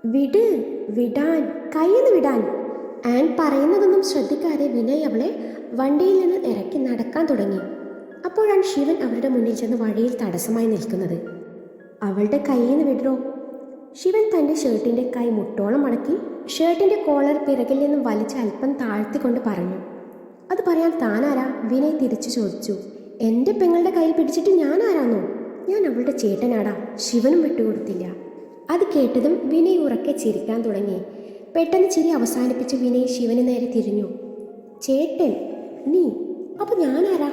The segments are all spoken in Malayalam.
വിട്, വിടാൻ, കയ്യിന്ന് വിടാൻ. ആൻ പറയുന്നതൊന്നും ശ്രദ്ധിക്കാതെ വിനയ് അവളെ വണ്ടിയിൽ നിന്ന് ഇറക്കി നടക്കാൻ തുടങ്ങി. അപ്പോഴാണ് ശിവൻ അവരുടെ മുന്നിൽ ചെന്ന് വഴിയിൽ തടസ്സമായി നിൽക്കുന്നത്. അവളുടെ കയ്യിൽ നിന്ന് വിടറോ. ശിവൻ തൻ്റെ ഷർട്ടിൻ്റെ കൈ മുട്ടോളം മടക്കി ഷർട്ടിൻ്റെ കോളർ പിറകിൽ നിന്നും വലിച്ച് അല്പം താഴ്ത്തിക്കൊണ്ട് പറഞ്ഞു. അത് പറയാൻ താനാരാ? വിനയ് തിരിച്ചു ചോദിച്ചു. എൻ്റെ പെങ്ങളുടെ കയ്യിൽ പിടിച്ചിട്ട് ഞാൻ ആരാന്നോ? ഞാൻ അവളുടെ ചേട്ടനാടാ. ശിവനും വിട്ടുകൊടുത്തില്ല. അത് കേട്ടതും വിനയ് ഉറക്കെ ചിരിക്കാൻ തുടങ്ങി. പെട്ടെന്ന് ചിരി അവസാനിപ്പിച്ച് വിനയ് ശിവന് നേരെ തിരിഞ്ഞു. ചേട്ടൻ? നീ? അപ്പൊ ഞാനാരാ?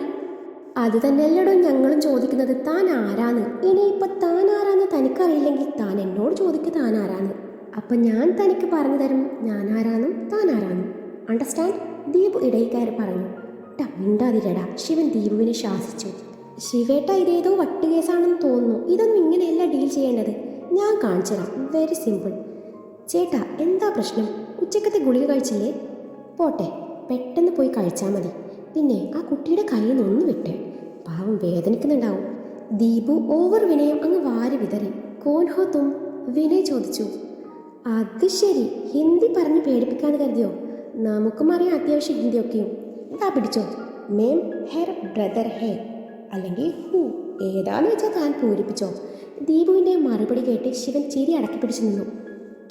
അത് തന്നെയല്ലടോ ഞങ്ങളും ചോദിക്കുന്നത്, താൻ ആരാന്ന്. ഇനിയിപ്പോൾ താൻ ആരാന്ന് തനിക്കറിയില്ലെങ്കിൽ താൻ എന്നോട് ചോദിക്കുക താൻ ആരാന്ന്. അപ്പം ഞാൻ തനിക്ക് പറഞ്ഞു തരും ഞാൻ ആരാന്നും താൻ ആരാന്നും. അണ്ടർസ്റ്റാൻഡ്? ദീപു ഇടയിൽ കയറി പറഞ്ഞു. മിണ്ടാതിരടാ, ശിവൻ ദീപുവിനെ ശാസിച്ചു. ശിവേട്ട, ഇതേതോ വട്ടുകേസാണെന്ന് തോന്നുന്നു. ഇതൊന്നും ഇങ്ങനെയല്ല ഡീൽ ചെയ്യേണ്ടത്. ഞാൻ കാണിച്ചുതരാം. Very simple. ചേട്ടാ, എന്താ പ്രശ്നം? ഉച്ചക്കത്തെ ഗുളിക കഴിച്ചില്ലേ? പോട്ടെ, പെട്ടെന്ന് പോയി കഴിച്ചാൽ മതി. പിന്നെ ആ കുട്ടിയുടെ കയ്യിൽ നിന്ന് ഒന്ന് വിട്ടേ, പാവം വേദനിക്കുന്നുണ്ടാവും. ദീപു ഓവർ വിനയം അങ്ങ് വാരി വിതറി. കോൻ ഹോ തും? വിനയ് ചോദിച്ചു. അത് ശരി, ഹിന്ദി പറഞ്ഞ് പേടിപ്പിക്കാന്ന് കരുതിയോ? നമുക്കും അറിയാം അത്യാവശ്യം ഹിന്ദിയൊക്കെയും. ഇതാ പിടിച്ചോ. മേം ഹെർ ബ്രദർ ഹേ, അല്ലെങ്കിൽ ഹൂ, ഏതാന്ന് വെച്ചാൽ താൻ പൂരിപ്പിച്ചോ. ദീപുവിൻ്റെ മറുപടി കേട്ട് ശിവൻ ചിരി അടക്കി പിടിച്ചു നിന്നു.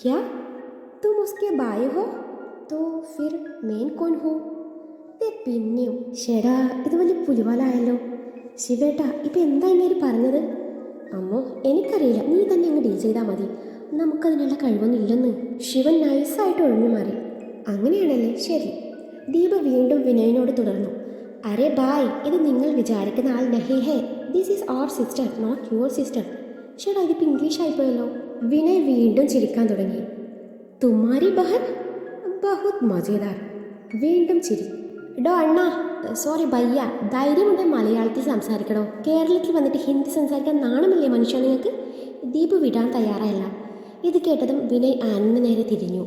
ക്യാ തും ഉസ്കെ ബായ് ഹോ? തോ ഫിർ മേൻ കോൻ ഹോ? പിന്നെയും ശരാ, ഇത് വലിയ പുലിവാലായല്ലോ. ശിവേട്ട, ഇപ്പം എന്താ ഇങ്ങനെ പറഞ്ഞത്? അമ്മോ, എനിക്കറിയില്ല, നീ തന്നെ അങ്ങ് ഡീൽ ചെയ്താൽ മതി. നമുക്കതിനുള്ള കഴിവൊന്നും ഇല്ലെന്ന്. ശിവൻ നൈസായിട്ട് ഒഴിഞ്ഞു മാറി. അങ്ങനെയാണല്ലേ, ശരി. ദീപ വീണ്ടും വിനയനോട് തുടർന്നു. അരെ ബായ്, ഇത് നിങ്ങൾ വിചാരിക്കുന്ന ആൾ നഹി ഹേ. This is our sister, not your sister. ശരി, ഇതിപ്പോൾ ഇംഗ്ലീഷ് ആയിപ്പോയല്ലോ. വിനയ് വീണ്ടും ചിരിക്കാൻ തുടങ്ങി. തുമാരി ബഹൻ? ബഹുത് മജേദാർ. വീണ്ടും ചിരി. ഡോ അണ്ണാ, സോറി ഭയ്യ, ധൈര്യമുണ്ടെങ്കിൽ മലയാളത്തിൽ സംസാരിക്കണോ? കേരളത്തിൽ വന്നിട്ട് ഹിന്ദി സംസാരിക്കാൻ നാണമില്ലേ മനുഷ്യ നിങ്ങൾക്ക്? ദീപു വിടാൻ തയ്യാറായല്ല. ഇത് കേട്ടതും വിനയ് ആനിന് നേരെ തിരിഞ്ഞു.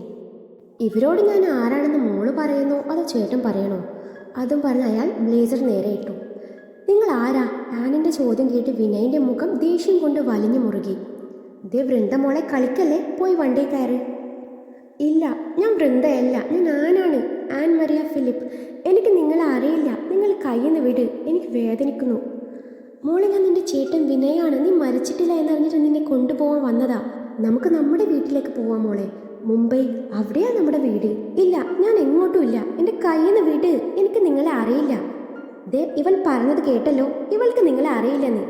ഇവരോട് ഞാൻ ആരാണെന്ന് മോള് പറയുന്നോ അതോ ചേട്ടൻ പറയണോ? അതും പറഞ്ഞ് അയാൾ ബ്ലേസർ നേരെ ഇട്ടു. നിങ്ങൾ ആരാ? ആനിൻ്റെ ചോദ്യം കേട്ട് വിനയൻ്റെ മുഖം ദേഷ്യം കൊണ്ട് വലിഞ്ഞു മുറുകി. ദേ വൃന്ദ മോളെ, കളിക്കല്ലേ, പോയി വണ്ടി കയറ്. ഇല്ല, ഞാൻ വൃന്ദയല്ല, ഞാൻ ആനാണ്, ആൻ മരിയ ഫിലിപ്പ്. എനിക്ക് നിങ്ങളെ അറിയില്ല. നിങ്ങൾ കയ്യിൽ നിന്ന് വിട്, എനിക്ക് വേദനിക്കുന്നു. മോളെ, ഞാൻ നിന്റെ ചേട്ടൻ വിനയാണ്. നീ മരിച്ചിട്ടില്ല എന്നറിഞ്ഞിട്ട് നിന്നെ കൊണ്ടുപോകാൻ വന്നതാ. നമുക്ക് നമ്മുടെ വീട്ടിലേക്ക് പോവാം മോളെ. മുംബൈ, അവിടെയാ നമ്മുടെ വീട്. ഇല്ല, ഞാൻ എങ്ങോട്ടും ഇല്ല. എൻ്റെ കയ്യിൽ നിന്ന് വിട്, എനിക്ക് നിങ്ങളെ അറിയില്ല. ദേ, ഇവൾ പറഞ്ഞത് കേട്ടല്ലോ, ഇവൾക്ക് നിങ്ങളെ അറിയില്ലെന്ന്.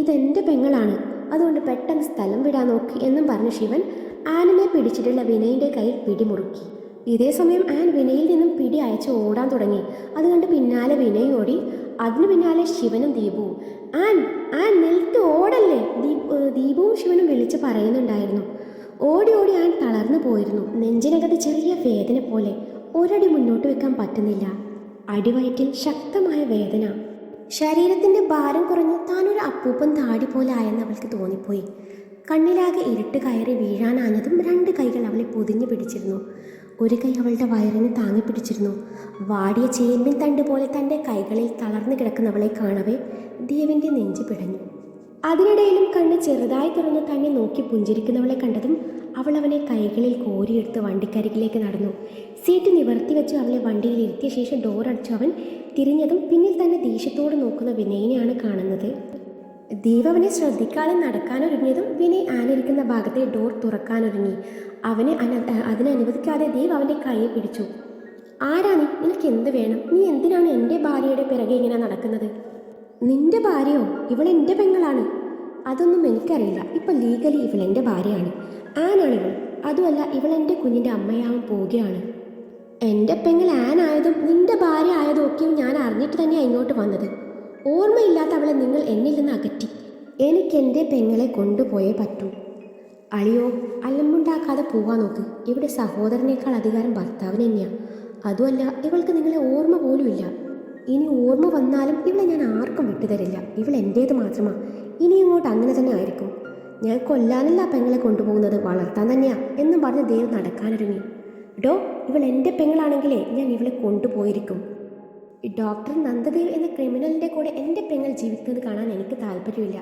ഇതെൻ്റെ പെങ്ങളാണ്, അതുകൊണ്ട് പെട്ടെന്ന് സ്ഥലം വിടാൻ നോക്കി എന്നും പറഞ്ഞ് ശിവൻ ആനിനെ പിടിച്ചിട്ടുള്ള വിനയിൻ്റെ കയ്യിൽ പിടിമുറുക്കി. ഇതേ സമയം ആൻ വിനയിൽ നിന്നും പിടി അയച്ച് ഓടാൻ തുടങ്ങി. അതുകൊണ്ട് പിന്നാലെ വിനയ് ഓടി, അതിനു പിന്നാലെ ശിവനും ദീപുവും. ആൻ, ആൻ നിൽത്ത് ഓടല്ലേ, ദീപുവും ശിവനും വിളിച്ച് പറയുന്നുണ്ടായിരുന്നു. ഓടി ഓടി ആൻ തളർന്നു പോയിരുന്നു. നെഞ്ചിനകത്ത് ചെറിയ വേദന പോലെ, ഒരടി മുന്നോട്ട് വെക്കാൻ പറ്റുന്നില്ല. അടിവയറ്റിൽ ശക്തമായ വേദന. ശരീരത്തിൻ്റെ ഭാരം കുറഞ്ഞ് താനൊരു അപ്പൂപ്പൻ താടി പോലെ ആയെന്ന് അവൾക്ക് തോന്നിപ്പോയി. കണ്ണിലാകെ ഇരുട്ട് കയറി വീഴാനാഞ്ഞതും രണ്ട് കൈകൾ അവളെ പൊതിഞ്ഞു പിടിച്ചിരുന്നു. ഒരു കൈ അവളുടെ വയറിന് താങ്ങി പിടിച്ചിരുന്നു. വാടിയ ചേമ്പിൻ തണ്ട് പോലെ തൻ്റെ കൈകളിൽ തളർന്നു കിടക്കുന്നവളെ കാണവേ ദേവിൻ്റെ നെഞ്ച് പിടഞ്ഞു. അതിനിടയിലും കണ്ണ് ചെറുതായി തുറന്ന് തന്നെ നോക്കി പുഞ്ചിരിക്കുന്നവളെ കണ്ടതും അവൾ അവനെ കൈകളിൽ കോരിയെടുത്ത് വണ്ടിക്കരികിലേക്ക് നടന്നു. സീറ്റ് നിവർത്തി വെച്ച് അവളെ വണ്ടിയിൽ ഇരുത്തിയ ശേഷം ഡോർ അടച്ചു അവൻ തിരിഞ്ഞതും പിന്നിൽ തന്നെ ദേഷ്യത്തോട് നോക്കുന്ന വിനയിനെയാണ് കാണുന്നത്. ദീപ് അവനെ ശ്രദ്ധിക്കാതെ നടക്കാനൊരുങ്ങിയതും വിനയ് ആനിരിക്കുന്ന ഭാഗത്തെ ഡോർ തുറക്കാനൊരുങ്ങി. അവനെ അതിനനുവദിക്കാതെ ദീപ് അവൻ്റെ കൈയെ പിടിച്ചു. ആരാ നീ? നിനക്ക് എന്ത് വേണം? നീ എന്തിനാണ് എൻ്റെ ഭാര്യയുടെ പിറകെ ഇങ്ങനെ നടക്കുന്നത്? നിന്റെ ഭാര്യയോ? ഇവളെൻ്റെ പെങ്ങളാണ്. അതൊന്നും എനിക്കറിയില്ല. ഇപ്പം ലീഗലി ഇവളെൻ്റെ ഭാര്യയാണ്. ആനാണിവൾ. അതുമല്ല, ഇവളെൻ്റെ കുഞ്ഞിൻ്റെ അമ്മയാവാൻ പോവുകയാണ്. എൻ്റെ പെങ്ങൾ ആനായതും നിന്റെ ഭാര്യ ആയതും ഒക്കെയും ഞാൻ അറിഞ്ഞിട്ട് തന്നെയാണ് ഇങ്ങോട്ട് വന്നത്. ഓർമ്മയില്ലാത്ത അവളെ നിങ്ങൾ എന്നിൽ നിന്ന് അകറ്റി. എനിക്കെൻ്റെ പെങ്ങളെ കൊണ്ടുപോയേ പറ്റൂ. അളിയോ, അലമ്പുണ്ടാക്കാതെ പോവാൻ നോക്ക്. ഇവിടെ സഹോദരനേക്കാൾ അധികാരം ഭർത്താവിന് തന്നെയാണ്. അതുമല്ല, ഇവൾക്ക് നിങ്ങളെ ഓർമ്മ പോലും ഇല്ല. ഇനി ഓർമ്മ വന്നാലും ഇവളെ ഞാൻ ആർക്കും വിട്ടുതരില്ല. ഇവൾ എൻ്റേത് മാത്രമാണ്. ഇനി ഇങ്ങോട്ട് അങ്ങനെ തന്നെ ആയിരിക്കും. ഞാൻ കൊല്ലാനല്ല പെങ്ങളെ കൊണ്ടുപോകുന്നത്, വളർത്താൻ തന്നെയാ എന്നും പറഞ്ഞ് ദേവ് നടക്കാനൊരുങ്ങി. ഡോ, ഇവൾ എൻ്റെ പെങ്ങളാണെങ്കിലേ ഞാൻ ഇവളെ കൊണ്ടുപോയിരിക്കും. ഡോക്ടർ നന്ദദേവ് എന്ന ക്രിമിനലിൻ്റെ കൂടെ എൻ്റെ പെങ്ങൾ ജീവിക്കുന്നത് കാണാൻ എനിക്ക് താല്പര്യമില്ല.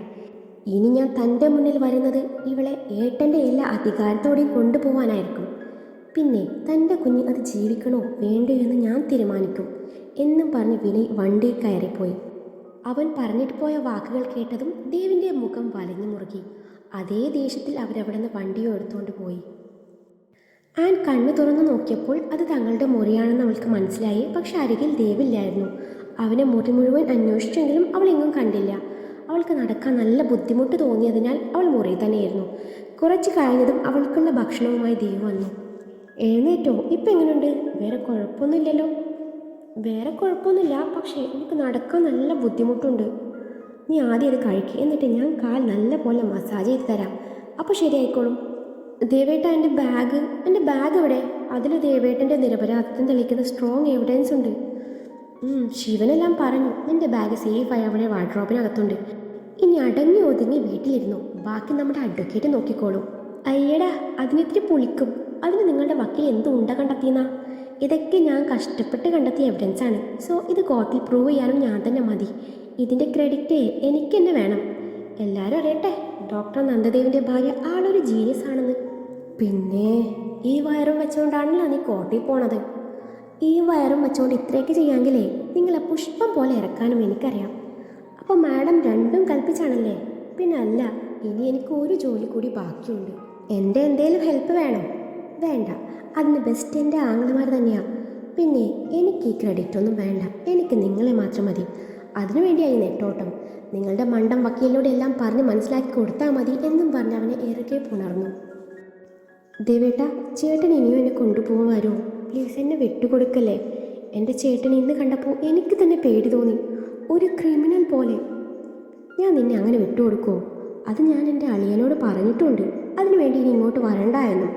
ഇനി ഞാൻ തൻ്റെ മുന്നിൽ വരുന്നത് ഇവളെ ഏട്ടൻ്റെ എല്ലാ അധികാരത്തോടെയും കൊണ്ടുപോകാനായിരിക്കും. പിന്നെ തൻ്റെ കുഞ്ഞ് അത് ജീവിക്കണോ വേണ്ടയോ എന്ന് ഞാൻ തീരുമാനിക്കും എന്നും പറഞ്ഞ് വിനയ് വണ്ടി കയറിപ്പോയി. അവൻ പറഞ്ഞിട്ട് പോയ വാക്കുകൾ കേട്ടതും ദേവിൻ്റെ മുഖം വലഞ്ഞു മുറുകി. അതേ ദേഷ്യത്തിൽ അവരവിടെ നിന്ന് വണ്ടിയോ എടുത്തുകൊണ്ട് പോയി. ആൻ കണ്ണു തുറന്നു നോക്കിയപ്പോൾ അത് തങ്ങളുടെ മുറിയാണെന്ന് അവൾക്ക് മനസ്സിലായി. പക്ഷെ അരികിൽ ദേവില്ലായിരുന്നു. അവനെ മുറി മുഴുവൻ അന്വേഷിച്ചെങ്കിലും അവൾ എങ്ങും കണ്ടില്ല. അവൾക്ക് നടക്കാൻ നല്ല ബുദ്ധിമുട്ട് തോന്നിയതിനാൽ അവൾ മുറി തന്നെയായിരുന്നു. കുറച്ച് കഴിഞ്ഞതും അവൾക്കുള്ള ഭക്ഷണവുമായി ദേവ് വന്നു. എഴുന്നേറ്റോ? ഇപ്പം എങ്ങനെയുണ്ട്? വേറെ കുഴപ്പമൊന്നുമില്ലല്ലോ? വേറെ കുഴപ്പമൊന്നുമില്ല, പക്ഷേ എനിക്ക് നടക്കാൻ നല്ല ബുദ്ധിമുട്ടുണ്ട്. നീ ആദ്യം അത് കഴിക്കുക, എന്നിട്ട് ഞാൻ കാൽ നല്ല പോലെ മസാജ് ചെയ്ത് തരാം. അപ്പോൾ ശരിയായിക്കോളും. ദേവേട്ട, എൻ്റെ ബാഗ് എവിടെ? അതിൽ ദേവേട്ടൻ്റെ നിരപരാധിത്വം തെളിയിക്കുന്ന സ്ട്രോങ് എവിഡൻസ് ഉണ്ട്. ശിവനെല്ലാം പറഞ്ഞു. നിൻ്റെ ബാഗ് സേഫായി അവിടെ വാർഡ്രോബിനകത്തുണ്ട്. ഇനി അടങ്ങി ഒതുങ്ങി വീട്ടിലിരുന്നു. ബാക്കി നമ്മുടെ അഡ്വക്കേറ്റ് നോക്കിക്കോളും. അയ്യടാ, അതിനിത്തിരി പുളിക്കും. അതിന് നിങ്ങളുടെ വക്കീൽ എന്ത് ഉണ്ട കണ്ടെത്തിയെന്നാ? ഇതൊക്കെ ഞാൻ കഷ്ടപ്പെട്ട് കണ്ടെത്തിയ എവിഡൻസാണ്. സോ ഇത് കോർട്ടിൽ പ്രൂവ് ചെയ്യാനും ഞാൻ തന്നെ മതി. ഇതിൻ്റെ ക്രെഡിറ്റ് എനിക്ക് തന്നെ വേണം. എല്ലാവരും അറിയട്ടെ, ഡോക്ടർ നന്ദദേവിൻ്റെ ഭാര്യ ആളൊരു ജീനിയസ് ആണെന്ന്. പിന്നെ ഈ വയറും വെച്ചുകൊണ്ടാണല്ലോ നീ കോർട്ടിൽ പോണത്. ഈ വയറും വെച്ചുകൊണ്ട് ഇത്രയൊക്കെ ചെയ്യാമെങ്കിലേ നിങ്ങളെ പുഷ്പം പോലെ ഇറക്കാനും എനിക്കറിയാം. അപ്പോൾ മാഡം രണ്ടും കൽപ്പിച്ചാണല്ലേ? പിന്നെ അല്ല, ഇനി എനിക്ക് ഒരു ജോലി കൂടി ബാക്കിയുണ്ട്. എൻ്റെ എന്തേലും ഹെൽപ്പ് വേണോ? വേണ്ട, അതിന് ബെസ്റ്റ് എൻ്റെ ആംഗ്ലമാർ തന്നെയാണ്. പിന്നെ എനിക്ക് ഈ ക്രെഡിറ്റ് ഒന്നും വേണ്ട, എനിക്ക് നിങ്ങളെ മാത്രം മതി. അതിനുവേണ്ടിയായി നെട്ടോട്ടം. നിങ്ങളുടെ മണ്ടം വക്കീലിനോട് എല്ലാം പറഞ്ഞ് മനസ്സിലാക്കി കൊടുത്താൽ മതി എന്നും പറഞ്ഞ് അവനെ ഇറക്കെ പുണർന്നു. ദേവേട്ട, ചേട്ടൻ ഇനിയും എന്നെ കൊണ്ടുപോകാൻ വരുമോ? പ്ലീസ്, എന്നെ വിട്ടുകൊടുക്കല്ലേ. എൻ്റെ ചേട്ടൻ ഇന്ന് കണ്ടപ്പോൾ എനിക്ക് തന്നെ പേടി തോന്നി, ഒരു ക്രിമിനൽ പോലെ. ഞാൻ നിന്നെ അങ്ങനെ വിട്ടുകൊടുക്കുമോ? അത് ഞാൻ എൻ്റെ അളിയനോട് പറഞ്ഞിട്ടുണ്ട്. അതിനുവേണ്ടി ഇനി ഇങ്ങോട്ട് വരണ്ടായെന്നും.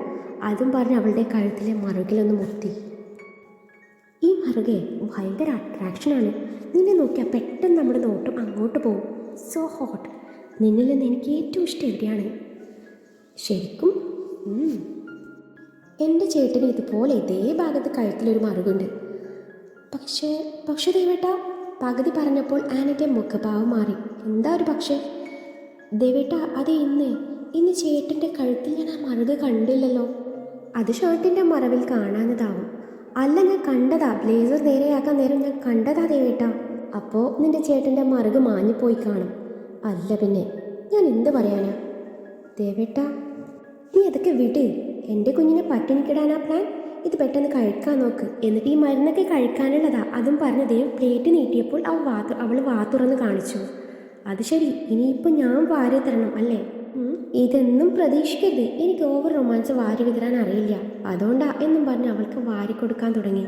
അതും പറഞ്ഞ് അവളുടെ കഴുത്തിലെ മറുകിലൊന്ന് മുത്തി. ഈ മറുകെ ഭയങ്കര അട്രാക്ഷനാണ്. നിന്നെ നോക്കിയാൽ പെട്ടെന്ന് നമ്മുടെ നോട്ടം അങ്ങോട്ട് പോകും. So hot. നിന്നിൽ നിന്ന് എനിക്ക് ഏറ്റവും ഇഷ്ടം എവിടെയാണ്? ശരിക്കും എൻ്റെ ചേട്ടന് ഇതുപോലെ ഇതേ ഭാഗത്ത് കഴുത്തിലൊരു മറുകുണ്ട്. പക്ഷേ ദേവേട്ട, പകുതി പറഞ്ഞപ്പോൾ ആനൻ്റെ മുഖഭാവം മാറി. എന്താ ഒരു പക്ഷേ? ദേവേട്ട, അത് ഇന്ന് ചേട്ടൻ്റെ കഴുത്തിൽ ഞാൻ ആ മറുക് കണ്ടില്ലല്ലോ. അത് ഷർട്ടിൻ്റെ മറവിൽ കാണാഞ്ഞതാവും. അല്ല, ഞാൻ കണ്ടതാ. ബ്ലേസർ നേരെയാക്കാൻ നേരം ഞാൻ കണ്ടതാ ദേവേട്ട. അപ്പോൾ നിൻ്റെ ചേട്ടൻ്റെ മറുക് മാഞ്ഞുപോയി കാണും. അല്ല പിന്നെ ഞാൻ എന്ത് പറയാനാ? ദേവേട്ട, നീ അതൊക്കെ വിട്. എൻ്റെ കുഞ്ഞിനെ പട്ടിണിക്കിടാനാ പ്ലാൻ? ഇത് പെട്ടെന്ന് കഴിക്കാൻ നോക്ക്. എന്നിട്ട് ഈ മരുന്നൊക്കെ കഴിക്കാനുള്ളതാ. അതും പറഞ്ഞ് ദേവ് പ്ലേറ്റ് നീട്ടിയപ്പോൾ അവൾ വാ തുറന്ന് കാണിച്ചു. അത് ശരി, ഇനിയിപ്പോൾ ഞാൻ വാരി തരണം അല്ലേ? ഇതൊന്നും പ്രതീക്ഷിക്കരുത്. എനിക്ക് ഓവർ റൊമാൻസ് വാരി വിതരാൻ അറിയില്ല, അതുകൊണ്ടാ എന്നും പറഞ്ഞ് അവൾക്ക് വാരി കൊടുക്കാൻ തുടങ്ങി.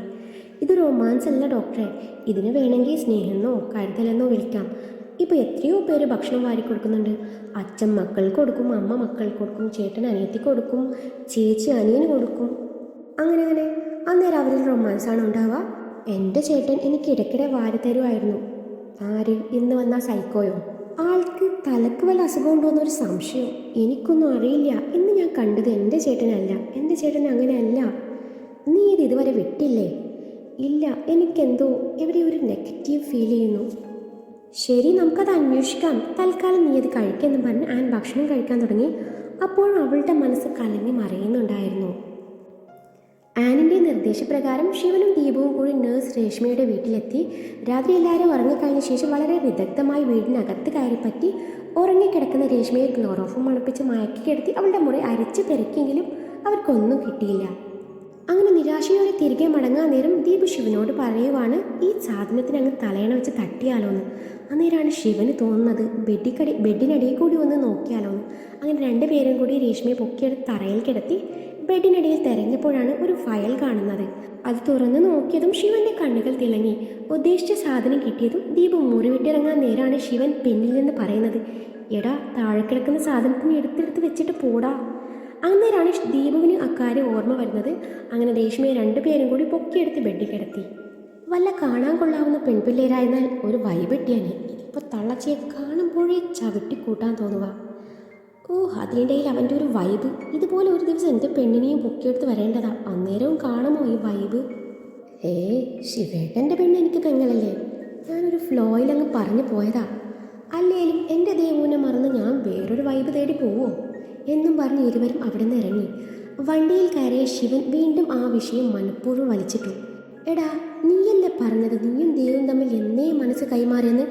ഇത് റൊമാൻസ് അല്ല ഡോക്ടറെ. ഇതിന് വേണമെങ്കിൽ സ്നേഹമെന്നോ കരുതലെന്നോ വിളിക്കാം. ഇപ്പോൾ എത്രയോ പേര് ഭക്ഷണം വാരി കൊടുക്കുന്നുണ്ട്. അച്ഛൻ മക്കൾക്ക് കൊടുക്കും, അമ്മ മക്കൾക്ക് കൊടുക്കും, ചേട്ടൻ അനിയത്തിക്ക് കൊടുക്കും, ചേച്ചി അനിയന് കൊടുക്കും. അങ്ങനെ അന്നേരം അവരിൽ റൊമാൻസാണ് ഉണ്ടാവുക. എൻ്റെ ചേട്ടൻ എനിക്ക് ഇടയ്ക്കിടെ വാരി തരുമായിരുന്നു. ആര്? ഇന്ന് വന്ന സൈക്കോയോ? ആൾക്ക് തലക്ക് വല്ല അസുഖം ഉണ്ടോ എന്നൊരു സംശയം. എനിക്കൊന്നും അറിയില്ല. ഇന്ന് ഞാൻ കണ്ടത് എൻ്റെ ചേട്ടനല്ല. എൻ്റെ ചേട്ടൻ അങ്ങനെയല്ല. നീ ഇത് ഇതുവരെ വിട്ടില്ലേ? ഇല്ല, എനിക്കെന്തോ എവിടെ ഒരു നെഗറ്റീവ് ഫീൽ ചെയ്യുന്നു. ശരി, നമുക്കത് അന്വേഷിക്കാം. തൽക്കാലം നീ അത് കഴിക്കുമെന്ന് പറഞ്ഞ് ആൻ ഭക്ഷണം കഴിക്കാൻ തുടങ്ങി. അപ്പോഴും അവളുടെ മനസ്സ് കലങ്ങി മറിയുന്നുണ്ടായിരുന്നു. ആനിൻ്റെ നിർദ്ദേശപ്രകാരം ശിവനും ദീപവും കൂടി നേഴ്സ് രേഷ്മയുടെ വീട്ടിലെത്തി. രാത്രി എല്ലാവരും ഉറങ്ങിക്കഴിഞ്ഞ ശേഷം വളരെ വിദഗ്ധമായി വീടിനകത്ത് കയറിപ്പറ്റി ഉറങ്ങിക്കിടക്കുന്ന രേഷ്മയെ ക്ലോറോഫോം മണപ്പിച്ച് മയക്കി കിടത്തി അവളുടെ മുറി അരിച്ച് പെരുക്കിയെങ്കിലും അവർക്കൊന്നും കിട്ടിയില്ല. അങ്ങനെ നിരാശയോടെ തിരികെ മടങ്ങാൻ നേരം ദീപു ശിവനോട് പറയുവാണ്, ഈ സാധനത്തിന് അങ്ങ് തലയണ വെച്ച് തട്ടിയാലോന്ന്. അന്നേരമാണ് ശിവന് തോന്നുന്നത് ബെഡിനടിയിൽ കൂടി ഒന്ന് നോക്കിയാലോന്ന്. അങ്ങനെ രണ്ടുപേരും കൂടി രേഷ്മയെ പൊക്കിയെടുത്ത് തറയിൽ കിടത്തി ബെഡിനടിയിൽ തെരഞ്ഞപ്പോഴാണ് ഒരു ഫയൽ കാണുന്നത്. അത് തുറന്ന് നോക്കിയതും ശിവന്റെ കണ്ണുകൾ തിളങ്ങി. ഉദ്ദേശിച്ച സാധനം കിട്ടിയതും ദീപു മുറി വിട്ടിറങ്ങാൻ നേരാണ് ശിവൻ പിന്നിൽ നിന്ന് പറയുന്നത്, എടാ, താഴെ കിടക്കുന്ന സാധനത്തിന് എടുത്തെടുത്ത് വെച്ചിട്ട് പോടാ. അന്നേരമാണ് ദീപുവിന് അക്കാര്യം ഓർമ്മ വരുന്നത്. അങ്ങനെ രേഷ്മയെ രണ്ടുപേരും കൂടി പൊക്കിയെടുത്ത് ബെഡിൽ കിടത്തി. വല്ല കാണാൻ കൊള്ളാവുന്ന പെൺപിള്ളേരായിരുന്നാൽ ഒരു വൈബെട്ടിയാനെ. ഇപ്പോൾ തള്ളച്ചിയെ കാണുമ്പോഴേ ചവിട്ടി കൂട്ടാൻ തോന്നുക. അതിനിടയിൽ അവൻ്റെ ഒരു വൈബ്. ഇതുപോലെ ഒരു ദിവസം എൻ്റെ പെണ്ണിനെയും പൊക്കിയെടുത്ത് വരേണ്ടതാ. അന്നേരവും കാണുമോ ഈ വൈബ്? ശിവേട്ടൻ്റെ പെണ്ണ് എനിക്ക് പെങ്ങളല്ലേ. ഞാനൊരു ഫ്ലോയിൽ അങ്ങ് പറഞ്ഞു പോയതാ. അല്ലേലും എൻ്റെ ദേവൂനെ മറന്ന് ഞാൻ വേറൊരു വൈബ് തേടി പോവോ എന്നും പറഞ്ഞ് ഇരുവരും അവിടെ നിന്ന് ഇറങ്ങി. വണ്ടിയിൽ കയറിയ ശിവൻ വീണ്ടും ആ വിഷയം മനഃപൂർവ്വം വലിച്ചിട്ടു. എടാ, നീയല്ലേ പറഞ്ഞത് നീയും ദേവും തമ്മിൽ എന്നേ മനസ്സ് കൈമാറിയെന്ന്?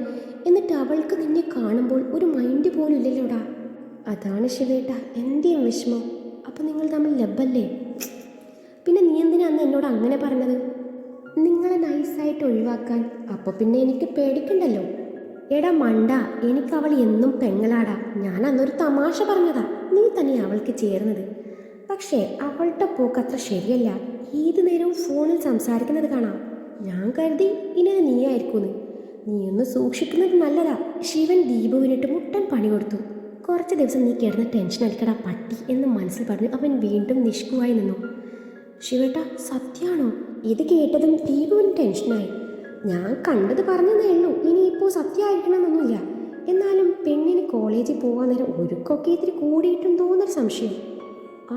എന്നിട്ട് അവൾക്ക് നിന്നെ കാണുമ്പോൾ ഒരു മൈൻഡ് പോലും ഇല്ലല്ലോടാ. അതാണ് ശിവേട്ട എൻ്റെയും വിഷമം. അപ്പം നിങ്ങൾ തമ്മിൽ ലബ്ബല്ലേ? പിന്നെ നീ എന്തിനാ അന്ന് എന്നോട് അങ്ങനെ പറഞ്ഞത്? നിങ്ങളെ നൈസായിട്ട് ഒഴിവാക്കാൻ. അപ്പോൾ പിന്നെ എനിക്ക് പേടിക്കണ്ടല്ലോ. എടാ മണ്ട, എനിക്ക് അവൾ എന്നും പെങ്ങളാടാ. ഞാൻ അന്നൊരു തമാശ പറഞ്ഞതാ. നീ തന്നെ അവൾക്ക് ചേർന്നത്. പക്ഷേ അവളുടെ പോക്കത്ര ശരിയല്ല. ഏത് നേരവും ഫോണിൽ സംസാരിക്കുന്നത് കാണാം. ഞാൻ കരുതി ഇനി അത് നീയായിരിക്കുമെന്ന്. നീയൊന്ന് സൂക്ഷിക്കുന്നത് നല്ലതാ. ശിവൻ ദീപുവിനിട്ട് മുട്ടൻ പണി കൊടുത്തു. കുറച്ച് ദിവസം നീ കിടന്ന് ടെൻഷൻ അടിക്കടാ പട്ടി എന്ന് മനസ്സിൽ പറഞ്ഞു അവൻ വീണ്ടും നിഷ്കുവായി നിന്നു. ശിവേട്ട, സത്യമാണോ? ഇത് കേട്ടതും ദീപുവിന് ടെൻഷനായി. ഞാൻ കണ്ടത് പറഞ്ഞതേ ഉള്ളൂ. ഇനിയിപ്പോൾ സത്യമായിരിക്കണമെന്നൊന്നുമില്ല. എന്നാലും പെണ്ണിന് കോളേജിൽ പോകാൻ നേരം ഒരുക്കൊക്കെ ഇത്തിരി കൂടിയിട്ടും തോന്നൊരു സംശയം.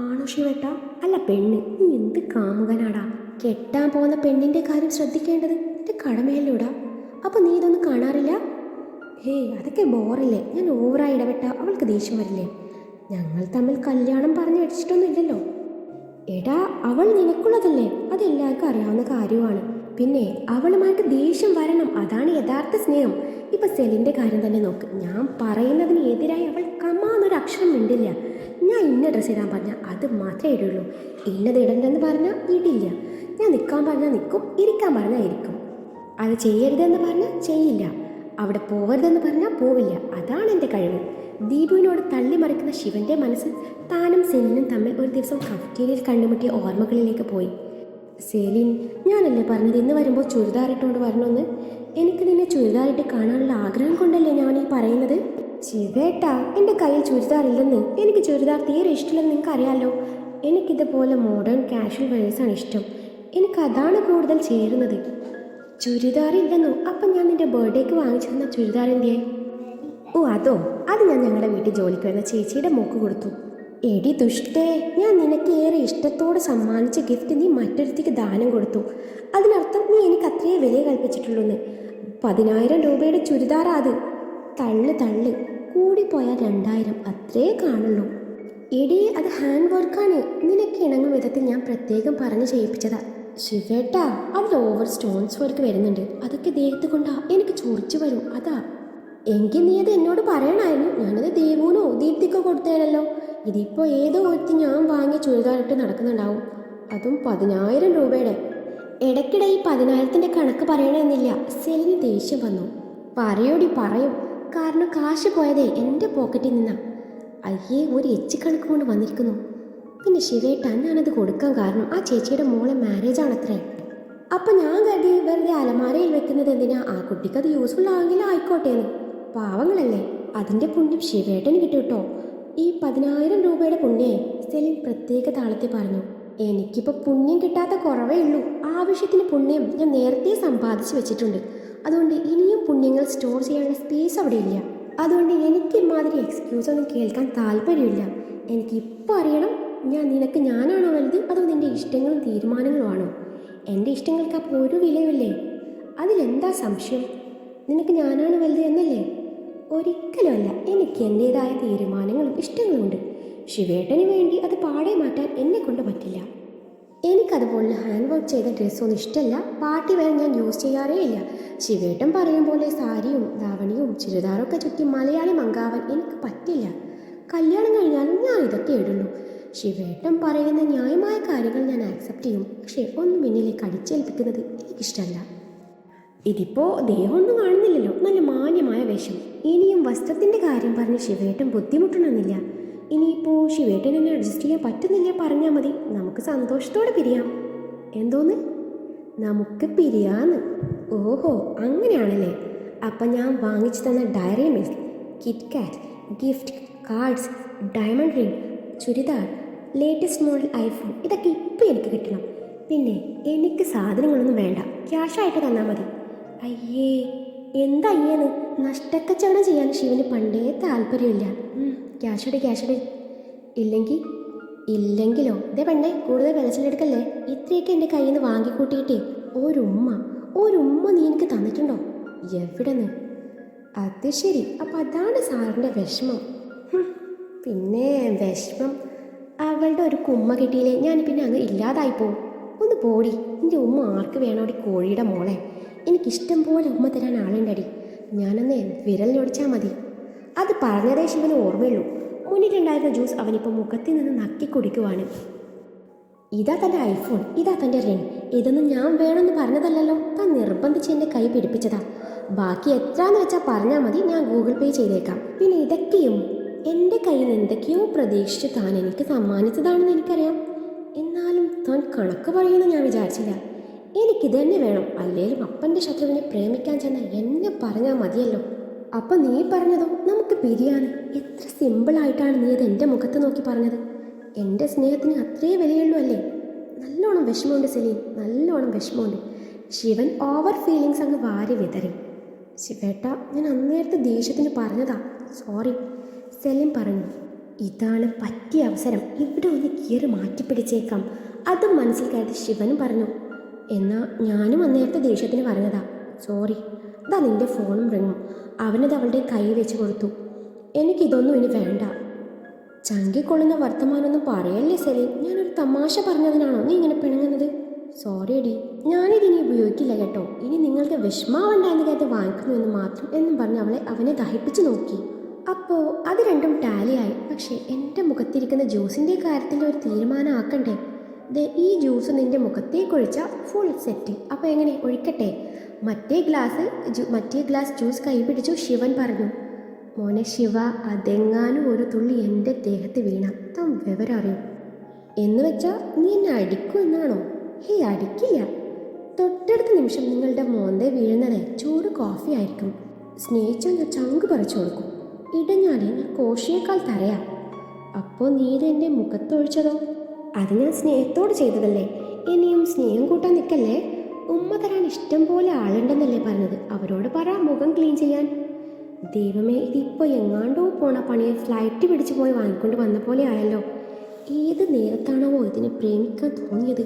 ആണോ ശിവേട്ട? അല്ല പെണ്ണ്, നീ എന്ത് കാമുകനാടാ. കെട്ടാൻ പോകുന്ന പെണ്ണിൻ്റെ കാര്യം ശ്രദ്ധിക്കേണ്ടത് എൻ്റെ കടമയല്ലോടാ. അപ്പം നീ ഇതൊന്നും കാണാറില്ല? ഹേയ്, അതൊക്കെ ബോറല്ലേ. ഞാൻ ഓവറായി ഇടപെട്ട അവൾക്ക് ദേഷ്യം വരില്ലേ? ഞങ്ങൾ തമ്മിൽ കല്യാണം പറഞ്ഞു വെച്ചിട്ടൊന്നും ഇല്ലല്ലോ. എടാ, അവൾ നിനക്കുള്ളതല്ലേ? അതെല്ലാവർക്കും അറിയാവുന്ന കാര്യമാണ്. പിന്നെ അവളുമായിട്ട് ദേഷ്യം വരണം, അതാണ് യഥാർത്ഥ സ്നേഹം. ഇപ്പം സെലിൻ്റെ കാര്യം തന്നെ നോക്ക്. ഞാൻ പറയുന്നതിന് എതിരായി അവൾ കമ്മാന്നൊരു അക്ഷരം മിണ്ടില്ല. ഞാൻ ഇന്ന ഡ്രസ്സ് ഇടാൻ പറഞ്ഞാൽ അത് മാത്രമേ ഇടുള്ളൂ. ഇന്നത് ഇടണ്ടെന്ന് പറഞ്ഞാൽ ഇടില്ല. ഞാൻ നിൽക്കാൻ പറഞ്ഞാൽ നിൽക്കും, ഇരിക്കാൻ പറഞ്ഞാൽ ഇരിക്കും. അത് ചെയ്യരുതെന്ന് പറഞ്ഞാൽ ചെയ്യില്ല. അവിടെ പോകരുതെന്ന് പറഞ്ഞാൽ പോവില്ല. അതാണ് എൻ്റെ കഴിവ്. ദീപുവിനോട് തള്ളിമറിക്കുന്ന ശിവന്റെ മനസ്സ് താനും സെലിനും തമ്മിൽ ഒരു ദിവസം കഫ്റ്റീരിയയിൽ കണ്ടുമുട്ടിയ ഓർമ്മകളിലേക്ക് പോയി. സെലിൻ, ഞാനല്ലേ പറഞ്ഞത് ഇന്ന് വരുമ്പോൾ ചുരിദാറിട്ടുകൊണ്ട് വരണമെന്ന്? എനിക്ക് നിന്നെ ചുരിദാറിട്ട് കാണാനുള്ള ആഗ്രഹം കൊണ്ടല്ലേ ഞാൻ ഈ പറയുന്നത്. ശിവേട്ടാ, എൻ്റെ കയ്യിൽ ചുരിദാറില്ലെന്ന്. എനിക്ക് ചുരിദാർ തീരെ ഇഷ്ടമില്ലെന്ന് നിങ്ങൾക്ക് അറിയാമല്ലോ. എനിക്കിതുപോലെ മോഡേൺ കാഷ്വൽ വെയേഴ്സാണ് ഇഷ്ടം. എനിക്കതാണ് കൂടുതൽ ചേരുന്നത്. ചുരിദാറില്ലെന്നോ? അപ്പം ഞാൻ നിൻ്റെ ബർത്ത്ഡേക്ക് വാങ്ങിച്ചിരുന്ന ചുരിദാർ എന്തിയെ? ഓ അതോ? അത് ഞാൻ ഞങ്ങളുടെ വീട്ടിൽ ജോലിക്ക് വരുന്ന ചേച്ചിയുടെ മോക്ക് കൊടുത്തു. എടി ദുഷ്ടേ, ഞാൻ നിനക്ക് ഏറെ ഇഷ്ടത്തോടെ സമ്മാനിച്ച ഗിഫ്റ്റ് നീ മറ്റൊരുത്തിക്ക് ദാനം കൊടുത്തു. അതിനർത്ഥം നീ എനിക്ക് അത്രയേ വില കൽപ്പിച്ചിട്ടുള്ളൂന്ന്. 10,000 രൂപയുടെ ചുരിദാറാ അത്. തള്ളു തള്ളു, കൂടിപ്പോയാൽ 2,000, അത്രേ കാണുള്ളൂ. എടി, അത് ഹാൻഡ് വർക്കാണ്. നിനക്ക് ഇണങ്ങും വിധത്തിൽ ഞാൻ പ്രത്യേകം പറഞ്ഞു ചെയ്യിപ്പിച്ചതാ. ശിവേട്ടാ, അതിൽ ഓവർ സ്റ്റോൺസ് വർക്ക് വരുന്നുണ്ട്. അതൊക്കെ ദേഹത്ത് കൊണ്ടാ എനിക്ക് ചൊറിച്ചു വരും, അതാ. എങ്കിൽ നീ അത് എന്നോട് പറയണമായിരുന്നു. ഞാനത് ദേവൂനോ ദീപ്തിക്കോ കൊടുത്തേനല്ലോ. ഇതിപ്പോൾ ഏതോ ഒരുത്തി ഞാൻ വാങ്ങിയ ചുരിദാറിട്ട് നടക്കുന്നുണ്ടാവും, അതും 10,000 രൂപയുടെ. ഇടയ്ക്കിടെ ഈ 10,000ൻ്റെ കണക്ക് പറയണമെന്നില്ല. സെലിന് ദേഷ്യം വന്നു. പറയോടി പറയും. കാരണം കാശ് പോയതേ എൻ്റെ പോക്കറ്റിൽ നിന്നാ. അയ്യേ, ഒരു കണക്ക് കൊണ്ട് വന്നിരിക്കുന്നു. പിന്നെ ശിവേട്ടാ, ഞാനത് കൊടുക്കാൻ കാരണം ആ ചേച്ചിയുടെ മോളെ മാരേജാണത്രേ. അപ്പം ഞാൻ കരുതി വെറുതെ അലമാരയിൽ വെക്കുന്നത് എന്തിനാ, ആ കുട്ടിക്ക് അത് യൂസ്ഫുൾ ആണെങ്കിൽ ആയിക്കോട്ടേന്ന്. പാവങ്ങളല്ലേ, അതിൻ്റെ പുണ്യം ശിവേട്ടന് കിട്ടും കേട്ടോ. ഈ 10,000 രൂപയുടെ പുണ്യേ, സെലിൻ പ്രത്യേക താളത്തിൽ പറഞ്ഞു. എനിക്കിപ്പോൾ പുണ്യം കിട്ടാത്ത കുറവേ ഉള്ളൂ. ആവശ്യത്തിന് പുണ്യം ഞാൻ നേരത്തെ സമ്പാദിച്ചു വെച്ചിട്ടുണ്ട്. അതുകൊണ്ട് ഇനിയും പുണ്യങ്ങൾ സ്റ്റോർ ചെയ്യാനുള്ള സ്പേസ് അവിടെ ഇല്ല. അതുകൊണ്ട് എനിക്ക് ഇമാതിരി എക്സ്ക്യൂസ് ഒന്നും കേൾക്കാൻ താല്പര്യമില്ല. എനിക്കിപ്പോൾ അറിയണം, നിനക്ക് ഞാനാണോ വലുത്, അതോ നിൻ്റെ ഇഷ്ടങ്ങളും തീരുമാനങ്ങളും ആണോ? എൻ്റെ ഇഷ്ടങ്ങൾക്ക് അപ്പോൾ ഒരു വിലയില്ലേ? അതിലെന്താ സംശയം? നിനക്ക് ഞാനാണ് വലുത് എന്നല്ലേ? ഒരിക്കലുമല്ല. എനിക്ക് എൻ്റേതായ തീരുമാനങ്ങളും ഇഷ്ടങ്ങളും ഉണ്ട്. ശിവേട്ടന് വേണ്ടി അത് പാടെ മാറ്റാൻ എന്നെ കൊണ്ട് പറ്റില്ല. എനിക്കതുപോലെ ഹാൻഡ് വർക്ക് ചെയ്ത ഡ്രസ്സൊന്നും ഇഷ്ടമല്ല. പാർട്ടി വെയർ ഞാൻ യൂസ് ചെയ്യാറേ ഇല്ല. ശിവേട്ടൻ പറയും പോലെ സാരിയും ധാവണിയും ചുരിദാറൊക്കെ ചുറ്റി മലയാളി മങ്കാവാൻ എനിക്ക് പറ്റില്ല. കല്യാണം കഴിഞ്ഞാലും ഞാൻ ഇതൊക്കെ ഇടുള്ളൂ. ശിവേട്ടൻ പറയുന്ന ന്യായമായ കാര്യങ്ങൾ ഞാൻ ആക്സെപ്റ്റ് ചെയ്യും. പക്ഷേ ഒന്നും എന്നിലേക്ക് അടിച്ചേൽപ്പിക്കുന്നത് എനിക്കിഷ്ടമല്ല. ഇതിപ്പോൾ ദേഹമൊന്നും കാണുന്നില്ലല്ലോ, നല്ല മാന്യമായ വേഷം. ഇനിയും വസ്ത്രത്തിൻ്റെ കാര്യം പറഞ്ഞ് ശിവേട്ടൻ ബുദ്ധിമുട്ടണമെന്നില്ല. ഇനിയിപ്പോൾ ശിവേട്ടൻ എന്നെ അഡ്ജസ്റ്റ് ചെയ്യാൻ പറ്റുന്നില്ല പറഞ്ഞാൽ മതി. നമുക്ക് സന്തോഷത്തോടെ പിരിയാം. എന്തോന്ന്? നമുക്ക് പിരിയാന്ന്? ഓഹോ, അങ്ങനെയാണല്ലേ. അപ്പം ഞാൻ വാങ്ങിച്ചു തന്ന Dairy Milk, KitKat, gift cards, diamond ring, churidar, latest model iPhone, ഇതൊക്കെ ഇപ്പം എനിക്ക് കിട്ടണം. പിന്നെ എനിക്ക് സാധനങ്ങളൊന്നും വേണ്ട, ക്യാഷായിട്ട് തന്നാൽ മതി. അയ്യേ, എന്താ അയ്യേന്ന്? നഷ്ടക്കച്ചവടം ചെയ്യാൻ ശിവന് പണ്ടേ താല്പര്യമില്ല. ക്യാഷടി. ഇല്ലെങ്കിലോ? ഇതേ പെണ്ണെ, കൂടുതൽ വിലച്ചിലെടുക്കല്ലേ. ഇത്രയൊക്കെ എൻ്റെ കയ്യിൽ നിന്ന് വാങ്ങിക്കൂട്ടിയിട്ടേ ഒരു ഉമ്മ നീ എനിക്ക് തന്നിട്ടുണ്ടോ? എവിടെന്ന്? അത് ശരി, അപ്പം അതാണ് സാറിൻ്റെ വിഷമം. ഹും, പിന്നെ വിഷമം അവളുടെ ഒരു കുമ്മ കിട്ടിയില്ലേ ഞാൻ പിന്നെ അങ്ങ് ഇല്ലാതായിപ്പോവും. ഒന്ന് പോടി, എൻ്റെ ഉമ്മ ആർക്ക് വേണോടി കോഴിയുടെ മോളെ. എനിക്കിഷ്ടം പോലെ ഉമ്മ തരാൻ ആളുണ്ടടി, ഞാനൊന്ന് വിരലിനൊടിച്ചാൽ മതി. അത് പറഞ്ഞതേ ശിവന് ഓർമ്മയുള്ളൂ. മുന്നിലുണ്ടായിരുന്ന ജ്യൂസ് അവനിപ്പോൾ മുഖത്തിൽ നിന്ന് നക്കി കുടിക്കുവാണ്. ഇതാ തൻ്റെ ഐഫോൺ, ഇതാ തൻ്റെ റിങ്. ഇതൊന്നും ഞാൻ വേണമെന്ന് പറഞ്ഞതല്ലല്ലോ, താൻ നിർബന്ധിച്ച് എൻ്റെ കൈ പിടിപ്പിച്ചതാ. ബാക്കി എത്രയെന്ന് വെച്ചാൽ പറഞ്ഞാൽ മതി, ഞാൻ ഗൂഗിൾ പേ ചെയ്തേക്കാം. പിന്നെ ഇതൊക്കെയും എൻ്റെ കയ്യിൽ നിന്ന് എന്തൊക്കെയോ പ്രതീക്ഷിച്ച് താൻ എനിക്ക് സമ്മാനിച്ചതാണെന്ന് എനിക്കറിയാം. എന്നാലും താൻ കണക്ക് പറയുമെന്ന് ഞാൻ വിചാരിച്ചില്ല. എനിക്കിത് തന്നെ വേണം, അല്ലേലും അപ്പൻ്റെ ശത്രുവിനെ പ്രേമിക്കാൻ ചെന്ന എന്നെ പറഞ്ഞാൽ മതിയല്ലോ. അപ്പം നീ പറഞ്ഞതോ നമുക്ക് പിരിയാന്. എത്ര സിമ്പിളായിട്ടാണ് നീ അത് എൻ്റെ മുഖത്ത് നോക്കി പറഞ്ഞത്. എൻ്റെ സ്നേഹത്തിന് അത്രേ വിലയുള്ളൂ അല്ലേ? നല്ലോണം വിഷമമുണ്ട് സെലീൻ, നല്ലോണം വിഷമമുണ്ട്. ശിവൻ ഓവർ ഫീലിങ്സ് അങ്ങ് വാരി വിതറി. ശിവേട്ട, ഞാൻ അന്നേരത്തെ ദേഷ്യത്തിന് പറഞ്ഞതാ, സോറി. സെലിൻ പറഞ്ഞു. ഇതാണ് പറ്റിയ അവസരം, ഇവിടെ ഒന്ന് കീറി മാറ്റിപ്പിടിച്ചേക്കാം. അതും മനസ്സിൽ കരുതി ശിവനും പറഞ്ഞു. എന്നാൽ ഞാനും അന്നേരത്തെ ദേഷ്യത്തിന് പറഞ്ഞതാ, സോറി. അതാ നിന്റെ ഫോണും റിങ്ങും. അവനത് അവളുടെ കൈ വെച്ച് കൊടുത്തു. എനിക്കിതൊന്നും ഇനി വേണ്ട. ചങ്കിക്കൊള്ളുന്ന വർത്തമാനമൊന്നും പറയല്ലേ സെലീൻ, ഞാനൊരു തമാശ പറഞ്ഞതിനാണോ നീ ഇങ്ങനെ പിണങ്ങുന്നത്? സോറി എടി, ഞാനിതിനി ഉപയോഗിക്കില്ല കേട്ടോ. ഇനി നിങ്ങൾക്ക് വിഷമാവണ്ട എന്ന് കരുതി വാങ്ങിക്കുന്നു എന്ന് മാത്രം എന്നും പറഞ്ഞ് അവനെ ദഹിപ്പിച്ച് നോക്കി. അപ്പോൾ അത് രണ്ടും ടാലിയായി. പക്ഷേ എൻ്റെ മുഖത്തിരിക്കുന്ന ജ്യൂസിൻ്റെ കാര്യത്തിൽ ഒരു തീരുമാനം ആക്കണ്ടേ? ദേ, ഈ ജ്യൂസ് നിൻ്റെ മുഖത്തേക്ക് ഒഴിച്ചാൽ ഫുൾ സെറ്റ്. അപ്പോൾ എങ്ങനെ, ഒഴിക്കട്ടെ? മറ്റേ ഗ്ലാസ് ജ്യൂസ് കൈ പിടിച്ചു ശിവൻ പറഞ്ഞു. മോനെ ശിവ, അതെങ്ങാനും ഒരു തുള്ളി എൻ്റെ ദേഹത്ത് വീണ താൻ വിവരം അറിയും. എന്ന് വെച്ചാൽ നീ എന്നെ അടിക്കും എന്നാണോ? ഹേയ്, അടിക്കില്ല. തൊട്ടടുത്ത നിമിഷം നിങ്ങളുടെ മോന്തെ വീഴുന്നത് ചൂട് കോഫി ആയിരിക്കും. സ്നേഹിച്ചാൽ ഞാൻ ചങ്ക് പറിച്ചു കൊടുക്കും. ഇടഞ്ഞാലേ ഞാൻ കോഷിയേക്കാൾ തരയാ. അപ്പോൾ നീ ഇത് എൻ്റെ മുഖത്തൊഴിച്ചതോ? അത് ഞാൻ സ്നേഹത്തോട് ചെയ്തതല്ലേ. ഇനിയും സ്നേഹം കൂട്ടാൻ നിൽക്കല്ലേ. ഉമ്മ തരാൻ ഇഷ്ടം പോലെ ആളുണ്ടെന്നല്ലേ പറഞ്ഞത്, അവരോട് പറ മുഖം ക്ലീൻ ചെയ്യാൻ. ദൈവമേ, ഇതിപ്പോൾ എങ്ങാണ്ടോ പോണ പണിയെ ഫ്ലൈറ്റ് പിടിച്ചു പോയി വാങ്ങിക്കൊണ്ട് വന്ന പോലെ ആയല്ലോ. ഏത് നേരത്താണോ ഇതിനെ പ്രേമിക്കാൻ തോന്നിയത്?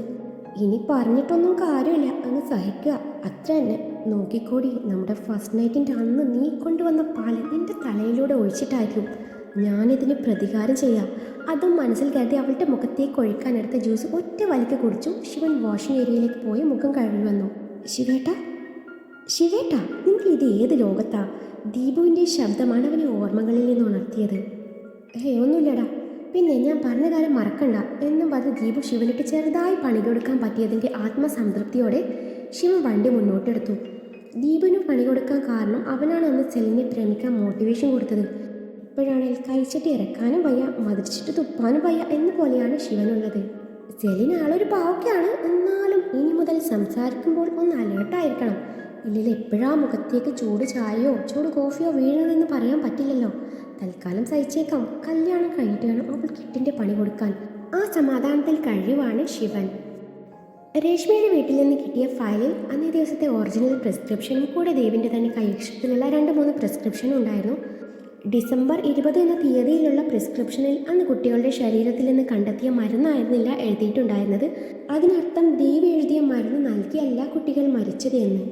ഇനി പറഞ്ഞിട്ടൊന്നും കാര്യമില്ല, അങ്ങ് സഹിക്കുക, അത്ര തന്നെ. നോക്കിക്കോടി, നമ്മുടെ ഫസ്റ്റ് നൈറ്റിൻ്റെ അന്ന് നീ കൊണ്ടുവന്ന പാല് നിൻ്റെ തലയിലൂടെ ഒഴിച്ചിട്ടായിരിക്കും ഞാനിതിന് പ്രതികാരം ചെയ്യാം. അതും മനസ്സിൽ കരുതി അവളുടെ മുഖത്തേക്ക് ഒഴിക്കാനെടുത്ത ജ്യൂസ് ഒറ്റ വലിക്ക് കുടിച്ചു. ശിവൻ വാഷിംഗ് ഏരിയയിലേക്ക് പോയി മുഖം കഴുകി വന്നു. ശിവേട്ടാ, നിങ്ങൾ ഇത് ഏത് ലോകത്താ? ദീപുവിൻ്റെ ശബ്ദമാണ് അവനെ ഓർമ്മകളിൽ നിന്ന് ഉണർത്തിയത്. ഒന്നുമില്ലടാ. പിന്നെ ഞാൻ പറഞ്ഞ കാര്യം മറക്കണ്ട എന്നും പറഞ്ഞ് ദീപു ശിവനിട്ട് ചെറുതായി പണി കൊടുക്കാൻ പറ്റിയതിൻ്റെ ആത്മസംതൃപ്തിയോടെ ശിവൻ വണ്ടി മുന്നോട്ടെടുത്തു. ദീപുവിന് പണി കൊടുക്കാൻ കാരണം അവനാണ് അന്ന് സെലിനെ പ്രേമിക്കാൻ മോട്ടിവേഷൻ കൊടുത്തത്. ഇപ്പോഴാണെങ്കിൽ കഴിച്ചിട്ട് ഇറക്കാനും വയ്യ, മതിച്ചിട്ട് തുപ്പാനും വയ്യ എന്ന പോലെയാണ് ശിവനുള്ളത്. സെലിൻ ആളൊരു പാവൊക്കെയാണ്, എന്നാലും ഇനി മുതൽ സംസാരിക്കുമ്പോൾ ഒന്ന് അലേർട്ടായിരിക്കണം. ഇല്ലെങ്കിൽ എപ്പോഴാ മുഖത്തേക്ക് ചൂട് ചായയോ ചൂട് കോഫിയോ വീഴുന്നതെന്ന് പറയാൻ പറ്റില്ലല്ലോ. തൽക്കാലം സഹിച്ചേക്കാം. കല്യാണം കഴിഞ്ഞിട്ട് വേണം അവൾ കെട്ടിൻ്റെ പണി കൊടുക്കാൻ. ആ സമാധാനത്തിൽ കഴിയുവാണ് ശിവൻ. രേഷ്മയുടെ വീട്ടിൽ നിന്ന് കിട്ടിയ ഫയലിൽ അന്നേ ദിവസത്തെ ഒറിജിനൽ പ്രിസ്ക്രിപ്ഷനും കൂടെ ദേവിൻ്റെ തന്നെ കൈവശത്തിലുള്ള 2-3 പ്രിസ്ക്രിപ്ഷനും ഉണ്ടായിരുന്നു. ഡിസംബർ 20 എന്ന തീയതിയിലുള്ള പ്രിസ്ക്രിപ്ഷനിൽ അന്ന് കുട്ടികളുടെ ശരീരത്തിൽ നിന്ന് കണ്ടെത്തിയ മരുന്നായിരുന്നില്ല എഴുതിയിട്ടുണ്ടായിരുന്നത്. അതിനർത്ഥം ദേവി എഴുതിയ മരുന്ന് നൽകിയല്ല കുട്ടികൾ മരിച്ചത് എന്ന്.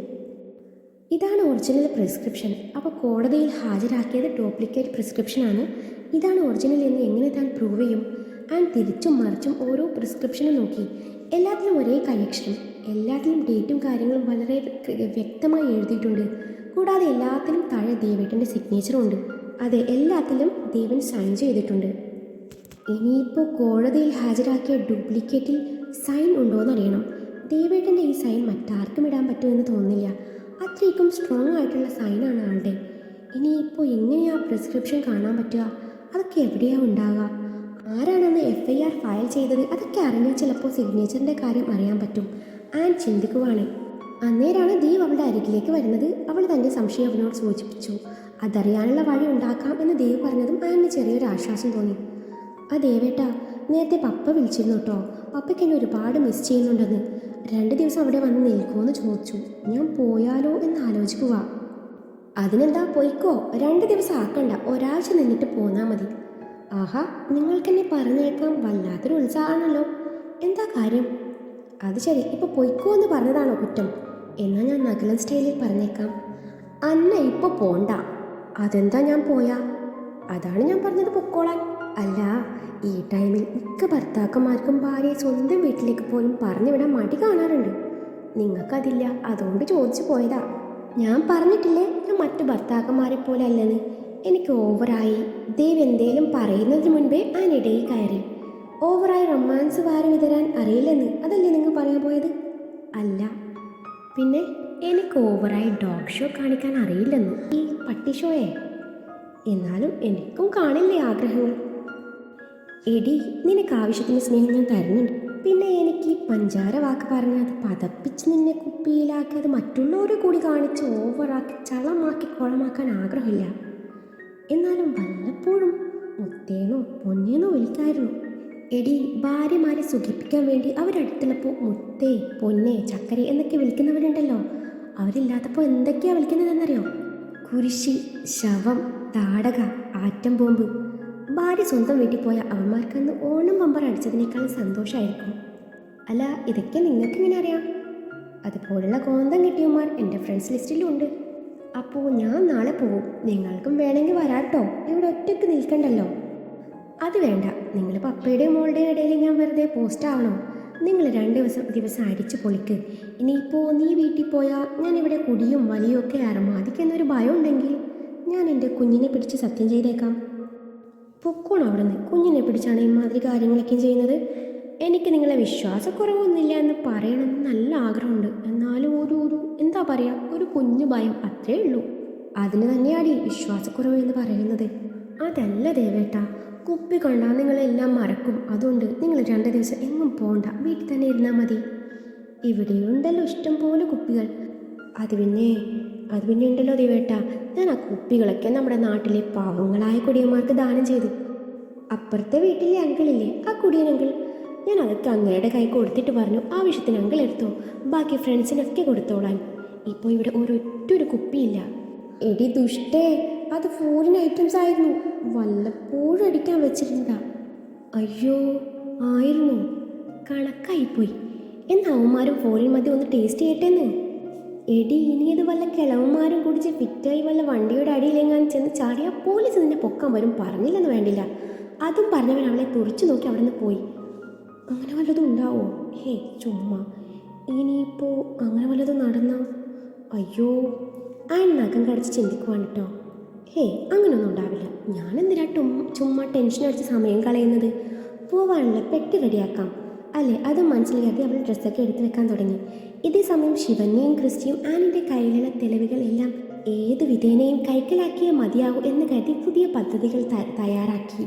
ഇതാണ് ഒറിജിനൽ പ്രിസ്ക്രിപ്ഷൻ. അപ്പോൾ കോടതിയിൽ ഹാജരാക്കിയത് ഡ്യൂപ്ലിക്കേറ്റ് പ്രിസ്ക്രിപ്ഷനാണ്. ഇതാണ് ഒറിജിനൽ എന്ന് എങ്ങനെ താൻ പ്രൂവ് ചെയ്യും? ആൻഡ് തിരിച്ചും മറിച്ചും ഓരോ പ്രിസ്ക്രിപ്ഷനും നോക്കി. എല്ലാത്തിലും ഒരേ കൈയക്ഷരം, എല്ലാത്തിലും ഡേറ്റും കാര്യങ്ങളും വളരെ വ്യക്തമായി എഴുതിയിട്ടുണ്ട്. കൂടാതെ എല്ലാത്തിലും താഴെ ദേവേട്ടൻ്റെ സിഗ്നേച്ചറും ഉണ്ട്. അതെ, എല്ലാത്തിലും ദേവൻ സൈൻ ചെയ്തിട്ടുണ്ട്. ഇനിയിപ്പോൾ കോടതിയിൽ ഹാജരാക്കിയ ഡ്യൂപ്ലിക്കേറ്റിൽ സൈൻ ഉണ്ടോയെന്നറിയണം. ദേവേട്ടൻ്റെ ഈ സൈൻ മറ്റാർക്കും ഇടാൻ പറ്റുമെന്ന് തോന്നുന്നില്ല. അത്രയ്ക്കും സ്ട്രോങ് ആയിട്ടുള്ള സൈനാണ് ആളുടെ. ഇനിയിപ്പോൾ എങ്ങനെയാ പ്രിസ്ക്രിപ്ഷൻ കാണാൻ പറ്റുക? അതൊക്കെ എവിടെയാണ് ഉണ്ടാകുക? ആരാണെന്ന് FIR ഫയൽ ചെയ്തത്? അതൊക്കെ അറിഞ്ഞാൽ ചിലപ്പോൾ സിഗ്നേച്ചറിൻ്റെ കാര്യം അറിയാൻ പറ്റും. ആൻഡ് ചിന്തിക്കുവാണ്. അന്നേരമാണ് ദേവ് അവളുടെ അരികിലേക്ക് വരുന്നത്. അവൾ തൻ്റെ സംശയം അവനോട് സൂചിപ്പിച്ചു. അതറിയാനുള്ള വഴി ഉണ്ടാക്കാം എന്ന് ദേവ് പറഞ്ഞതും ആനിന് ചെറിയൊരു ആശ്വാസം തോന്നി. ആ ദേവേട്ടാ, നേരത്തെ പപ്പ വിളിച്ചിരുന്നു കേട്ടോ. പപ്പയ്ക്ക് എന്നെ ഒരുപാട് മിസ് ചെയ്യുന്നുണ്ടെന്ന്. 2 ദിവസം അവിടെ വന്ന് നിൽക്കുമെന്ന് ചോദിച്ചു. ഞാൻ പോയാലോ എന്ന് ആലോചിക്കുക. അതിനെന്താ, പോയിക്കോ. 2 ദിവസം ആക്കണ്ട, ഒരാഴ്ച നിന്നിട്ട് പോന്നാൽ മതി. ആഹാ, നിങ്ങൾക്കെന്നെ പറഞ്ഞേക്കാം, വല്ലാത്തൊരു ഉത്സാഹമാണല്ലോ. എന്താ കാര്യം? അത് ശരി, ഇപ്പോൾ പൊയ്ക്കോ എന്ന് പറഞ്ഞതാണോ കുറ്റം? എന്നാൽ ഞാൻ നഗലൻ സ്റ്റൈലിൽ പറഞ്ഞേക്കാം. അന്ന ഇപ്പോൾ പോണ്ട. അതെന്താ ഞാൻ പോയാ? അതാണ് ഞാൻ പറഞ്ഞത് പൊക്കോളാൻ. അല്ല, ഈ ടൈമിൽ മിക്ക ഭർത്താക്കന്മാർക്കും ഭാര്യയെ സ്വന്തം വീട്ടിലേക്ക് പോലും പറഞ്ഞുവിടാൻ മടി കാണാറുണ്ട്. നിങ്ങൾക്കതില്ല, അതുകൊണ്ട് ചോദിച്ചു പോയതാ. ഞാൻ പറഞ്ഞിട്ടില്ലേ ഞാൻ മറ്റു ഭർത്താക്കന്മാരെ പോലെ അല്ലെന്ന്. എനിക്ക് ഓവറായി ദേവ് എന്തേലും പറയുന്നതിന് മുൻപേ ആനിടയിൽ കയറി. ഓവറായി റൊമാൻസ് വാരി വിതരാൻ അറിയില്ലെന്ന് അതല്ലേ നിങ്ങൾ പറയാൻ പോയത്? അല്ല, പിന്നെ എനിക്ക് ഓവറായി ഡോഗ് ഷോ കാണിക്കാൻ അറിയില്ലെന്ന്. ഈ പട്ടി ഷോയെ. എന്നാലും എനിക്കും കാണില്ലേ ആഗ്രഹങ്ങൾ. എടി, നിനക്ക് ആവശ്യത്തിന് സ്നേഹം ഞാൻ തരുന്നുണ്ട്. പിന്നെ എനിക്ക് ഈ പഞ്ചാര വാക്ക് പറഞ്ഞ് അത് പതപ്പിച്ച് നിന്നെ കുപ്പിയിലാക്കി അത് മറ്റുള്ളവരെ കൂടി കാണിച്ച് ഓവറാക്കി ചളമാക്കി കുളമാക്കാൻ ആഗ്രഹമില്ല. എന്നാലും വല്ലപ്പോഴും മുത്തേനോ പൊന്നേനോ വിളിക്കായിരുന്നു. എടി, ഭാര്യമാരെ സുഖിപ്പിക്കാൻ വേണ്ടി അവരടുത്തുള്ളപ്പോൾ മുത്തേ, പൊന്നെ, ചക്കര എന്നൊക്കെ വിളിക്കുന്നവരുണ്ടല്ലോ. അവരില്ലാത്തപ്പോൾ എന്തൊക്കെയാണ് വിളിക്കുന്നതെന്നറിയോ? കുരിശി, ശവം, താടക, ആറ്റം ബോംബ്. ഭാര്യ സ്വന്തം വീട്ടിൽ പോയ അവന്മാർക്കന്ന് ഓണം ബമ്പർ അടിച്ചതിനേക്കാൾ സന്തോഷമായിരിക്കും. അല്ല, ഇതൊക്കെ നിങ്ങൾക്ക് എങ്ങനെ അറിയാം? അതുപോലുള്ള കോന്തം കിട്ടിയവന്മാർ എൻ്റെ ഫ്രണ്ട്സ് ലിസ്റ്റിലും ഉണ്ട്. അപ്പോൾ ഞാൻ നാളെ പോവും. നിങ്ങൾക്കും വേണമെങ്കിൽ വരാട്ടോ. ഇവിടെ ഒറ്റയ്ക്ക് നിൽക്കണ്ടല്ലോ. അത് വേണ്ട. നിങ്ങൾ പപ്പയുടെയും മോളുടെയും ഇടയിൽ ഞാൻ വെറുതെ പോസ്റ്റ് ആവണോ? നിങ്ങൾ 2 ദിവസം അടിച്ച് പൊളിക്ക്. ഇനിയിപ്പോൾ നീ വീട്ടിൽ പോയാൽ ഞാൻ ഇവിടെ കുടിയും വലിയും ഒക്കെ അറമാദിക്കുന്നൊരു ഭയം ഉണ്ടെങ്കിൽ ഞാൻ എൻ്റെ കുഞ്ഞിനെ പിടിച്ച് സത്യം ചെയ്തേക്കാം. പൊക്കോണം അവിടെ നിന്ന്. കുഞ്ഞിനെ പിടിച്ചാണ് ഇമാതിരി കാര്യങ്ങളൊക്കെ ചെയ്യുന്നത്. എനിക്ക് നിങ്ങളെ വിശ്വാസക്കുറവൊന്നുമില്ല എന്ന് പറയണമെന്ന് നല്ല ആഗ്രഹമുണ്ട്. എന്നാലും ഒരു എന്താ പറയുക, ഒരു കുഞ്ഞു ഭയം, അത്രേ ഉള്ളൂ. അതിന് തന്നെയാടി വിശ്വാസക്കുറവ് എന്ന് പറയുന്നത്. അതല്ല ദേവേട്ട, കുപ്പി കണ്ടാൽ നിങ്ങളെല്ലാം മറക്കും. അതുകൊണ്ട് നിങ്ങൾ 2 ദിവസം എങ്ങും പോകണ്ട, വീട്ടിൽ തന്നെ ഇരുന്നാൽ മതി. ഇവിടെയുണ്ടല്ലോ ഇഷ്ടം പോലെ കുപ്പികൾ. അത് പിന്നെ ഉണ്ടല്ലോ ദേവേട്ട, ഞാൻ ആ കുപ്പികളൊക്കെ നമ്മുടെ നാട്ടിലെ പാവങ്ങളായ കുടിയന്മാർക്ക് ദാനം ചെയ്തു. അപ്പുറത്തെ വീട്ടിലെ അങ്കിളില്ലേ, ആ കുടിയൻ അങ്കിൾ, ഞാൻ അതൊക്കെ അങ്ങയുടെ കൈ കൊടുത്തിട്ട് പറഞ്ഞു, ആവശ്യത്തിന് അങ്കിൾ എടുത്തോ, ബാക്കി ഫ്രണ്ട്സിനൊക്കെ കൊടുത്തോളാൻ. ഇപ്പോൾ ഇവിടെ ഒരൊറ്റൊരു കുപ്പിയില്ല. എടി ദുഷ്ടേ, അത് ഫോറിൻ ഐറ്റംസ് ആയിരുന്നു. വല്ലപ്പോഴും അടിക്കാൻ വെച്ചിരുന്നതാ. അയ്യോ, ആയിരുന്നു. കണക്കായിപ്പോയി. എന്നാ അവന്മാരും ഫോറിൻ മദ്യം ഒന്ന് ടേസ്റ്റ് ചെയ്യട്ടേന്ന്. എടി, ഇനിയത് വല്ല കിളവന്മാരും കുടിച്ച് ഫിറ്റായി വല്ല വണ്ടിയുടെ അടിയിലെങ്ങാനും ചെന്ന് ചാടിയാൽ പോലീസ് നിന്നെ പൊക്കാൻ വരും. പറഞ്ഞില്ലെന്ന് വേണ്ടില്ല. അതും പറഞ്ഞവൻ അവളെ തുറച്ചു നോക്കി അവിടെ നിന്ന് പോയി. അങ്ങനെ വല്ലതും ഉണ്ടാവോ? ഹേ ചുമ്മാ. ഇനിയിപ്പോൾ അങ്ങനെ വല്ലതും നടന്നോ? അയ്യോ, നഖം കടിച്ച് ചിന്തിക്കുവാണ് കേട്ടോ. ഹേ, അങ്ങനെയൊന്നും ഉണ്ടാവില്ല. ഞാനെന്തിനാ ചുമ്മാ ടെൻഷൻ അടിച്ച് സമയം കളയുന്നത്? പോവാനുള്ള പെട്ടി റെഡിയാക്കാം അല്ലേ? അത് മനസ്സിലാക്കി അവൾ ഡ്രസ്സൊക്കെ എടുത്തു വെക്കാൻ തുടങ്ങി. ഇതേ സമയം ശിവന്യയും ക്രിസ്റ്റിയും ആനിൻ്റെ കയ്യിലുള്ള തെളിവുകളെല്ലാം ഏതു വിധേനയും കൈക്കലാക്കിയേ മതിയാകൂ എന്ന് കരുതി പുതിയ പദ്ധതികൾ തയ്യാറാക്കി.